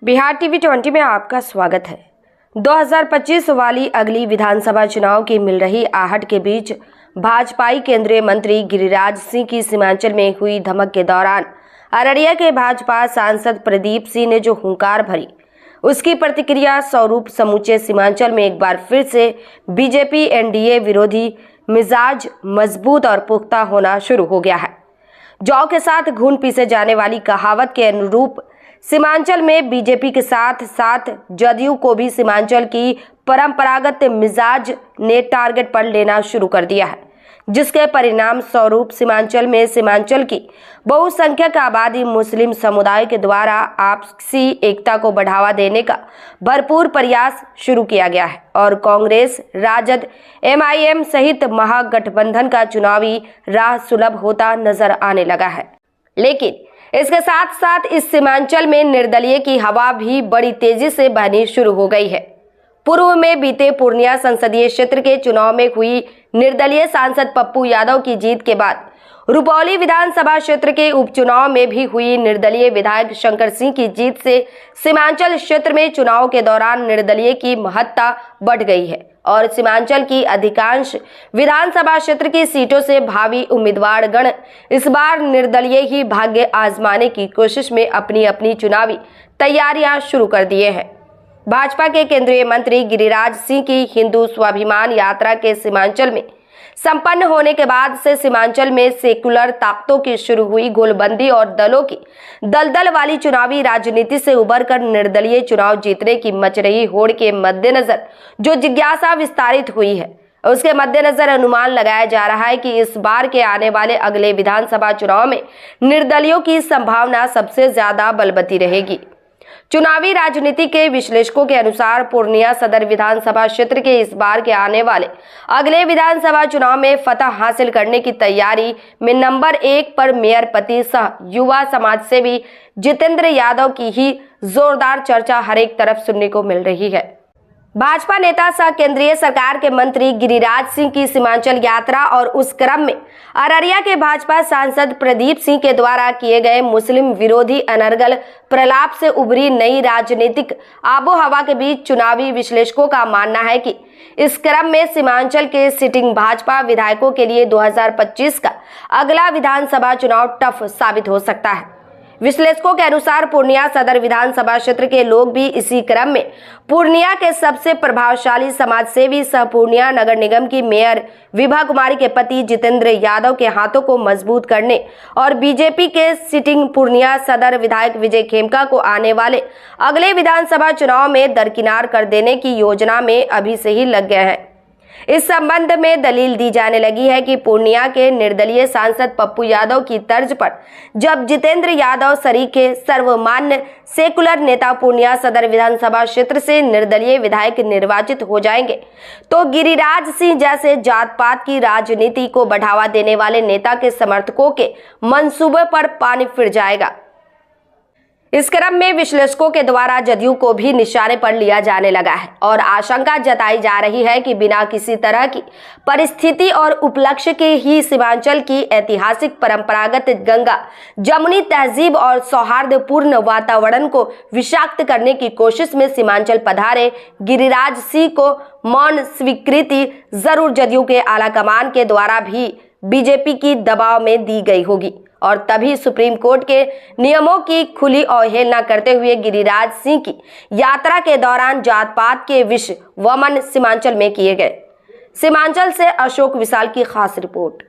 Bihar TV 20 में आपका स्वागत है। 2025 वाली अगली विधानसभा चुनाव की मिल रही आहट के बीच भाजपाई केंद्रीय मंत्री गिरिराज सिंह की सीमांचल में हुई धमक के दौरान अररिया के भाजपा सांसद प्रदीप सिंह ने जो हुंकार भरी, उसकी प्रतिक्रिया स्वरूप समूचे सीमांचल में एक बार फिर से बीजेपी एनडीए विरोधी मिजाज मजबूत और पुख्ता होना शुरू हो गया है। जौ के साथ घून पीसे जाने वाली कहावत के अनुरूप सीमांचल में बीजेपी के साथ साथ जदयू को भी सीमांचल की परंपरागत मिजाज ने टारगेट पर लेना शुरू कर दिया है, जिसके परिणाम स्वरूप सीमांचल की बहुसंख्यक आबादी मुस्लिम समुदाय के द्वारा आपसी एकता को बढ़ावा देने का भरपूर प्रयास शुरू किया गया है और कांग्रेस, राजद, एमआईएम सहित महागठबंधन का चुनावी राह सुलभ होता नजर आने लगा है। लेकिन इसके साथ साथ इस सीमांचल में निर्दलीय की हवा भी बड़ी तेजी से बहनी शुरू हो गई है। पूर्व में बीते पूर्णिया संसदीय क्षेत्र के चुनाव में हुई निर्दलीय सांसद पप्पू यादव की जीत के बाद रुपौली विधानसभा क्षेत्र के उपचुनाव में भी हुई निर्दलीय विधायक शंकर सिंह की जीत से सीमांचल क्षेत्र में चुनाव के दौरान निर्दलीय की महत्ता बढ़ गई है और सीमांचल की अधिकांश विधानसभा क्षेत्र की सीटों से भावी उम्मीदवार गण इस बार निर्दलीय ही भाग्य आजमाने की कोशिश में अपनी अपनी चुनावी तैयारियां शुरू कर दिए हैं। भाजपा के केंद्रीय मंत्री गिरिराज सिंह की हिंदू स्वाभिमान यात्रा के सीमांचल में संपन्न होने के बाद से सीमांचल में सेकुलर ताकतों की शुरू हुई गोलबंदी और दलों की दलदल वाली चुनावी राजनीति से उबरकर निर्दलीय चुनाव जीतने की मच रही होड़ के मद्देनजर जो जिज्ञासा विस्तारित हुई है, उसके मद्देनजर अनुमान लगाया जा रहा है कि इस बार के आने वाले अगले विधानसभा चुनाव में निर्दलियों की संभावना सबसे ज्यादा बलवती रहेगी। चुनावी राजनीति के विश्लेषकों के अनुसार पूर्णिया सदर विधानसभा क्षेत्र के इस बार के आने वाले अगले विधानसभा चुनाव में फतह हासिल करने की तैयारी में नंबर 1 पर मेयर पति सह युवा समाज सेवी जितेंद्र यादव की ही जोरदार चर्चा हर एक तरफ सुनने को मिल रही है। भाजपा नेता सह केंद्रीय सरकार के मंत्री गिरिराज सिंह की सीमांचल यात्रा और उस क्रम में अररिया के भाजपा सांसद प्रदीप सिंह के द्वारा किए गए मुस्लिम विरोधी अनर्गल प्रलाप से उभरी नई राजनीतिक आबोहवा के बीच चुनावी विश्लेषकों का मानना है कि इस क्रम में सीमांचल के सिटिंग भाजपा विधायकों के लिए 2025 का अगला विधानसभा चुनाव टफ साबित हो सकता है। विश्लेषकों के अनुसार पूर्णिया सदर विधानसभा क्षेत्र के लोग भी इसी क्रम में पूर्णिया के सबसे प्रभावशाली समाजसेवी सह पूर्णिया नगर निगम की मेयर विभा कुमारी के पति जितेंद्र यादव के हाथों को मजबूत करने और बीजेपी के सिटिंग पूर्णिया सदर विधायक विजय खेमका को आने वाले अगले विधानसभा चुनाव में दरकिनार कर देने की योजना में अभी से ही लग गए हैं। इस संबंध में दलील दी जाने लगी है कि पूर्णिया के निर्दलीय सांसद पप्पू यादव की तर्ज पर जब जितेंद्र यादव सरीखे सर्वमान्य सेकुलर नेता पूर्णिया सदर विधानसभा क्षेत्र से निर्दलीय विधायक निर्वाचित हो जाएंगे, तो गिरिराज सिंह जैसे जात पात की राजनीति को बढ़ावा देने वाले नेता के समर्थकों के मंसूबे पर पानी फिर जाएगा। इस क्रम में विश्लेषकों के द्वारा जदयू को भी निशाने पर लिया जाने लगा है और आशंका जताई जा रही है कि बिना किसी तरह की परिस्थिति और उपलक्ष्य के ही सीमांचल की ऐतिहासिक परंपरागत गंगा जमुनी तहजीब और सौहार्दपूर्ण वातावरण को विषाक्त करने की कोशिश में सीमांचल पधारे गिरिराज सिंह को मौन स्वीकृति जरूर जदयू के आलाकमान के द्वारा भी बीजेपी की दबाव में दी गई होगी और तभी सुप्रीम कोर्ट के नियमों की खुली अवहेलना करते हुए गिरिराज सिंह की यात्रा के दौरान जात पात के विष वमन सीमांचल में किए गए। सीमांचल से अशोक विशाल की खास रिपोर्ट।